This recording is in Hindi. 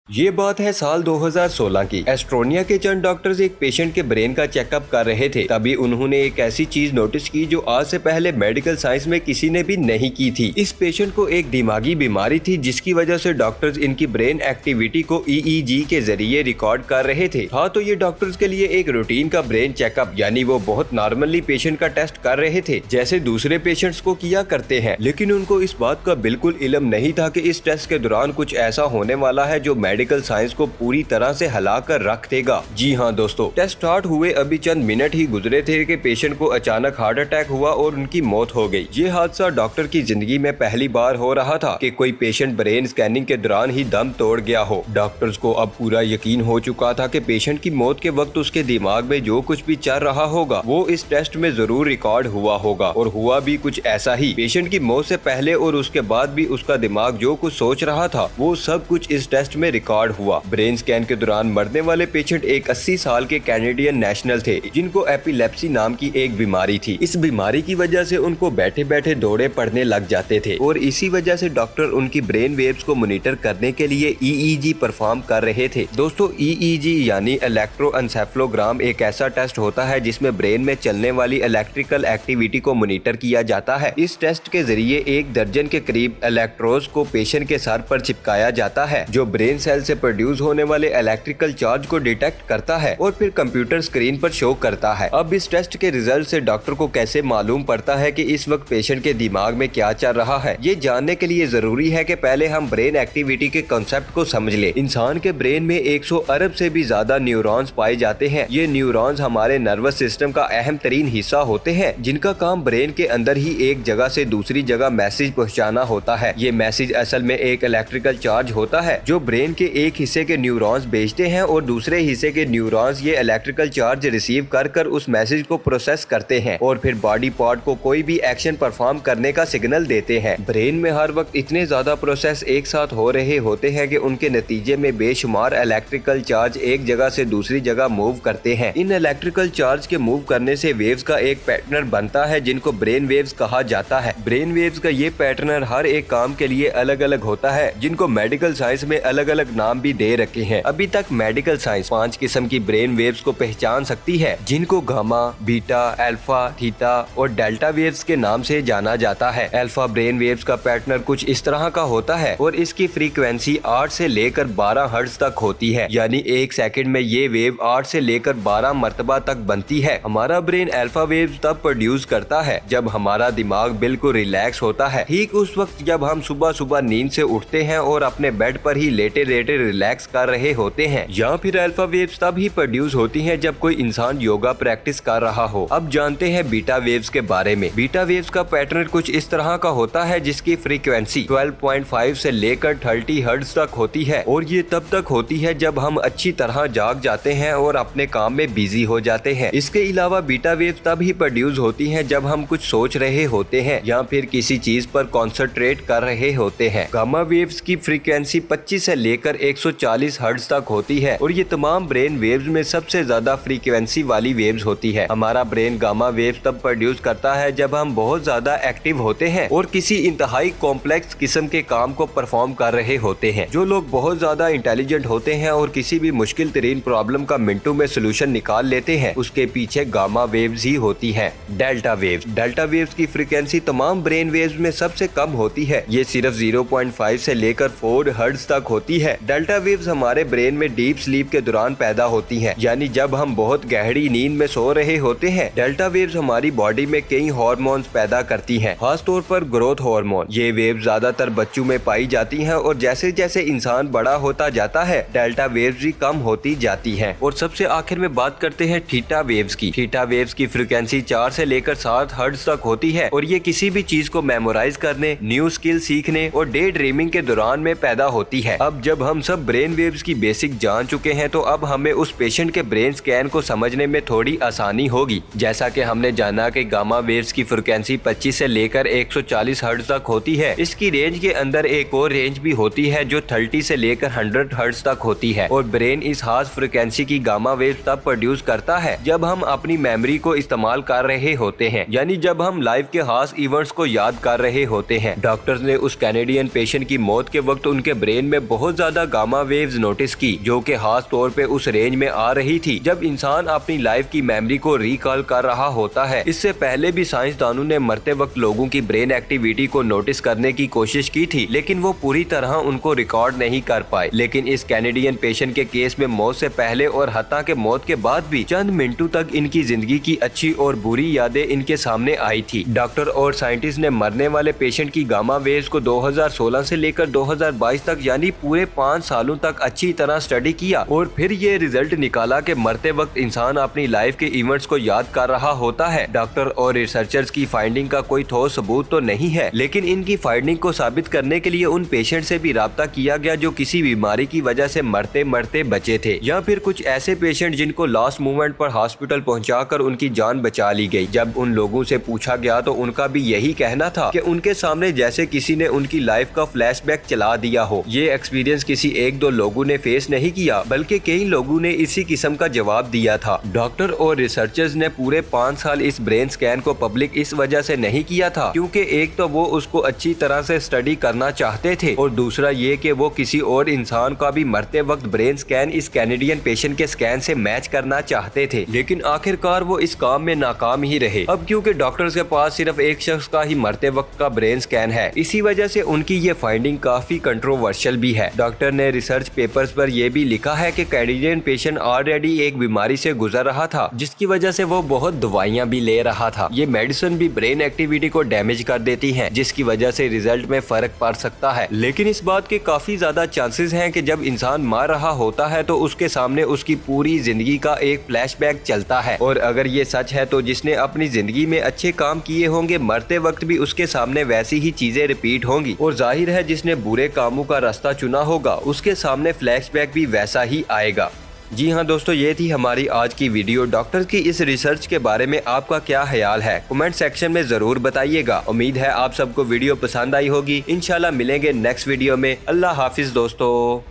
ये बात है साल 2016 की। एस्टोनिया के चंद डॉक्टर्स एक पेशेंट के ब्रेन का चेकअप कर रहे थे। तभी उन्होंने एक ऐसी चीज नोटिस की जो आज से पहले मेडिकल साइंस में किसी ने भी नहीं की थी। इस पेशेंट को एक दिमागी बीमारी थी, जिसकी वजह से डॉक्टर्स इनकी ब्रेन एक्टिविटी को EEG के जरिए रिकॉर्ड कर रहे थे। हाँ, तो ये डॉक्टर्स के लिए एक रूटीन का ब्रेन चेकअप, यानी वो बहुत नॉर्मली पेशेंट का टेस्ट कर रहे थे, जैसे दूसरे पेशेंट्स को किया करते हैं। लेकिन उनको इस बात का बिल्कुल इल्म नहीं था कि इस टेस्ट के दौरान कुछ ऐसा होने वाला है जो मेडिकल साइंस को पूरी तरह से हिला कर रख देगा। जी हाँ दोस्तों, टेस्ट स्टार्ट हुए अभी चंद मिनट ही गुजरे थे कि पेशेंट को अचानक हार्ट अटैक हुआ और उनकी मौत हो गई। ये हादसा डॉक्टर की जिंदगी में पहली बार हो रहा था कि कोई पेशेंट ब्रेन स्कैनिंग के दौरान ही दम तोड़ गया हो। डॉक्टर्स को अब पूरा यकीन हो चुका था कि पेशेंट की मौत के वक्त उसके दिमाग में जो कुछ भी चल रहा होगा वो इस टेस्ट में जरूर रिकॉर्ड हुआ होगा, और हुआ भी कुछ ऐसा ही। पेशेंट की मौत से पहले और उसके बाद भी उसका दिमाग जो कुछ सोच रहा था वो सब कुछ इस टेस्ट में रिकॉर्ड हुआ। ब्रेन स्कैन के दौरान मरने वाले पेशेंट एक 80 साल के कैनेडियन नेशनल थे, जिनको एपिलेप्सी नाम की एक बीमारी थी। इस बीमारी की वजह से उनको बैठे बैठे दौड़े पड़ने लग जाते थे, और इसी वजह से डॉक्टर उनकी ब्रेन वेव्स को मॉनिटर करने के लिए EEG परफॉर्म कर रहे थे। दोस्तों, EEG यानी इलेक्ट्रोएन्सेफेलोग्राम एक ऐसा टेस्ट होता है जिसमें ब्रेन में चलने वाली इलेक्ट्रिकल एक्टिविटी को मॉनिटर किया जाता है। इस टेस्ट के जरिए 1 दर्जन के करीब इलेक्ट्रोड्स को पेशेंट के सर पर चिपकाया जाता है, जो ब्रेन सेल से प्रोड्यूस होने वाले इलेक्ट्रिकल चार्ज को डिटेक्ट करता है और फिर कंप्यूटर स्क्रीन पर शो करता है। अब इस टेस्ट के रिजल्ट से डॉक्टर को कैसे मालूम पड़ता है कि इस वक्त पेशेंट के दिमाग में क्या चल रहा है? ये जानने के लिए जरूरी है कि पहले हम ब्रेन एक्टिविटी के कॉन्सेप्ट को समझ लें। इंसान के ब्रेन में 100 अरब से भी ज्यादा न्यूरॉन्स पाए जाते हैं। ये न्यूरॉन्स हमारे नर्वस सिस्टम का अहम तरीन हिस्सा होते हैं, जिनका काम ब्रेन के अंदर ही एक जगह से दूसरी जगह मैसेज पहुँचाना होता है। ये मैसेज असल में एक इलेक्ट्रिकल चार्ज होता है जो ब्रेन के एक हिस्से के न्यूरॉन्स भेजते हैं, और दूसरे हिस्से के न्यूरॉन्स ये इलेक्ट्रिकल चार्ज रिसीव कर उस मैसेज को प्रोसेस करते हैं और फिर बॉडी पार्ट को कोई भी एक्शन परफॉर्म करने का सिग्नल देते हैं। ब्रेन में हर वक्त इतने ज्यादा प्रोसेस एक साथ हो रहे होते हैं कि उनके नतीजे में बेशुमार इलेक्ट्रिकल चार्ज एक जगह से दूसरी जगह मूव करते हैं। इन इलेक्ट्रिकल चार्ज के मूव करने से वेव्स का एक पैटर्न बनता है, जिनको ब्रेन वेव्स कहा जाता है। ब्रेन वेव्स का ये पैटर्न हर एक काम के लिए अलग अलग होता है, जिनको मेडिकल साइंस में अलग अलग नाम भी दे रखे हैं। अभी तक मेडिकल साइंस 5 किस्म की ब्रेन वेव्स को पहचान सकती है, जिनको गामा, बीटा, अल्फा, थीटा और डेल्टा वेव्स के नाम से जाना जाता है। अल्फा ब्रेन वेव्स का पैटर्न कुछ इस तरह का होता है और इसकी फ्रीक्वेंसी 8 से लेकर 12 हर्ट्ज तक होती है, यानी 1 सेकंड में ये वेव 8 से लेकर 12 मरतबा तक बनती है। हमारा ब्रेन अल्फा वेव्स तब प्रोड्यूस करता है जब हमारा दिमाग बिल्कुल रिलैक्स होता है, ठीक उस वक्त जब हम सुबह सुबह नींद से उठते हैं और अपने बेड पर ही लेटे लेटे रिलैक्स कर रहे होते हैं। या फिर अल्फा वेव्स तब ही प्रोड्यूस होती हैं जब कोई इंसान योगा प्रैक्टिस कर रहा हो। अब जानते हैं बीटा वेव्स के बारे में। बीटा वेव्स का पैटर्न कुछ इस तरह का होता है, जिसकी फ्रीक्वेंसी 12.5 से लेकर 30 हर्ट्ज तक होती है, और ये तब तक होती है जब हम अच्छी तरह जाग जाते हैं और अपने काम में बिजी हो जाते हैं। इसके अलावा बीटा वेव्स तब ही प्रोड्यूस होती हैं जब हम कुछ सोच रहे होते हैं या फिर किसी चीज पर कॉन्सेंट्रेट कर रहे होते हैं। गामा वेव्स की फ्रीक्वेंसी 25 से लेकर 140 हर्ट्ज तक होती है, और ये तमाम ब्रेन वेव्स में सबसे ज्यादा फ्रीक्वेंसी वाली वेव्स होती है। हमारा ब्रेन गामा वेव्स तब प्रोड्यूस करता है जब हम बहुत ज्यादा एक्टिव होते हैं और किसी इंतहाई कॉम्प्लेक्स किस्म के काम को परफॉर्म कर रहे होते हैं। जो लोग बहुत ज्यादा इंटेलिजेंट होते हैं और किसी भी मुश्किल तरीन प्रॉब्लम का मिनटों में सोल्यूशन निकाल लेते हैं, उसके पीछे गामा वेव्स ही होती है। Delta waves. डेल्टा वेव्स की फ्रीक्वेंसी तमाम ब्रेन वेव्स में सबसे कम होती है। ये सिर्फ 0.5 से लेकर 4 हर्ट्ज तक होती है। डेल्टा वेव्स हमारे ब्रेन में डीप स्लीप के दौरान पैदा होती हैं, यानी जब हम बहुत गहरी नींद में सो रहे होते हैं। डेल्टा वेव्स हमारी बॉडी में कई हार्मोन्स पैदा करती हैं, खास तौर पर ग्रोथ हार्मोन। ये वेव्स ज्यादातर बच्चों में पाई जाती हैं, और जैसे जैसे इंसान बड़ा होता जाता है डेल्टा वेव्स भी कम होती जाती हैं। और सबसे आखिर में बात करते हैं थीटा वेव्स की। थीटा वेव्स की फ्रीक्वेंसी 4 से लेकर 7 हर्ट्ज तक होती है, और ये किसी भी चीज को मेमोराइज करने, न्यू स्किल सीखने और डे ड्रीमिंग के दौरान में पैदा होती है। अब जब हम सब ब्रेन वेव्स की बेसिक जान चुके हैं, तो अब हमें उस पेशेंट के ब्रेन स्कैन को समझने में थोड़ी आसानी होगी। जैसा कि हमने जाना कि गामा वेव्स की फ्रीक्वेंसी 25 से लेकर 140 हर्ट्ज तक होती है। इसकी रेंज के अंदर एक और रेंज भी होती है जो 30 से लेकर 100 हर्ट्ज तक होती है, और ब्रेन इस खास फ्रीक्वेंसी की गामा वेव्स तब प्रोड्यूस करता है जब हम अपनी मेमोरी को इस्तेमाल कर रहे होते हैं, यानी जब हम लाइफ के खास इवेंट्स को याद कर रहे होते हैं। डॉक्टर्स ने उस कैनेडियन पेशेंट की मौत के वक्त उनके ब्रेन में बहुत ज्यादा ज्यादा गामा वेव्स नोटिस की, जो कि खास तौर पे उस रेंज में आ रही थी जब इंसान अपनी लाइफ की मेमोरी को रिकॉल कर रहा होता है। इससे पहले भी साइंसदानों ने मरते वक्त लोगों की ब्रेन एक्टिविटी को नोटिस करने की कोशिश की थी, लेकिन वो पूरी तरह उनको रिकॉर्ड नहीं कर पाए। लेकिन इस कैनेडियन पेशेंट के केस में मौत से पहले और हत्या के मौत के बाद भी चंद मिनटों तक इनकी जिंदगी की अच्छी और बुरी यादें इनके सामने आई थी। डॉक्टर और साइंटिस्ट ने मरने वाले पेशेंट की गामा वेव्स को 2016 से लेकर 2022 तक यानी पूरे 5 सालों तक अच्छी तरह स्टडी किया और फिर ये रिजल्ट निकाला कि मरते वक्त इंसान अपनी लाइफ के इवेंट्स को याद कर रहा होता है। डॉक्टर और रिसर्चर्स की फाइंडिंग का कोई ठोस सबूत तो नहीं है, लेकिन इनकी फाइंडिंग को साबित करने के लिए उन पेशेंट से भी राब्ता किया गया जो किसी बीमारी की वजह से मरते मरते बचे थे, या फिर कुछ ऐसे पेशेंट जिनको लास्ट मोमेंट पर हॉस्पिटल पहुंचाकर उनकी जान बचा ली गई। जब उन लोगों से पूछा गया तो उनका भी यही कहना था कि उनके सामने जैसे किसी ने उनकी लाइफ का फ्लैशबैक चला दिया हो। ये एक्सपीरियंस किसी एक दो लोगों ने फेस नहीं किया, बल्कि कई लोगों ने इसी किस्म का जवाब दिया था। डॉक्टर और रिसर्चर्स ने पूरे 5 साल इस ब्रेन स्कैन को पब्लिक इस वजह से नहीं किया था क्योंकि एक तो वो उसको अच्छी तरह से स्टडी करना चाहते थे और दूसरा ये कि वो किसी और इंसान का भी मरते वक्त ब्रेन स्कैन इस कैनेडियन पेशेंट के स्कैन से मैच करना चाहते थे। लेकिन आखिरकार वो इस काम में नाकाम ही रहे। अब क्योंकि डॉक्टर्स के पास सिर्फ एक शख्स का ही मरते वक्त का ब्रेन स्कैन है, इसी वजह से उनकी ये फाइंडिंग काफी कंट्रोवर्शियल भी है। डॉक्टर ने रिसर्च पेपर्स पर यह भी लिखा है कि कैनेडियन पेशेंट ऑलरेडी एक बीमारी से गुजर रहा था जिसकी वजह से वो बहुत दवाइयां भी ले रहा था। ये मेडिसिन भी ब्रेन एक्टिविटी को डैमेज कर देती हैं, जिसकी वजह से रिजल्ट में फर्क पड़ सकता है। लेकिन इस बात के काफी ज्यादा चांसेस हैं कि जब इंसान मर रहा होता है तो उसके सामने उसकी पूरी जिंदगी का एक फ्लैशबैक चलता है, और अगर ये सच है तो जिसने अपनी जिंदगी में अच्छे काम किए होंगे मरते वक्त भी उसके सामने वैसी ही चीजें रिपीट होंगी, और जाहिर है जिसने बुरे कामों का रास्ता चुना होगा उसके सामने फ्लैशबैक भी वैसा ही आएगा। जी हाँ दोस्तों, ये थी हमारी आज की वीडियो। डॉक्टर की इस रिसर्च के बारे में आपका क्या ख्याल है, कमेंट सेक्शन में जरूर बताइएगा। उम्मीद है आप सबको वीडियो पसंद आई होगी। इंशाल्लाह मिलेंगे नेक्स्ट वीडियो में। अल्लाह हाफिज दोस्तों।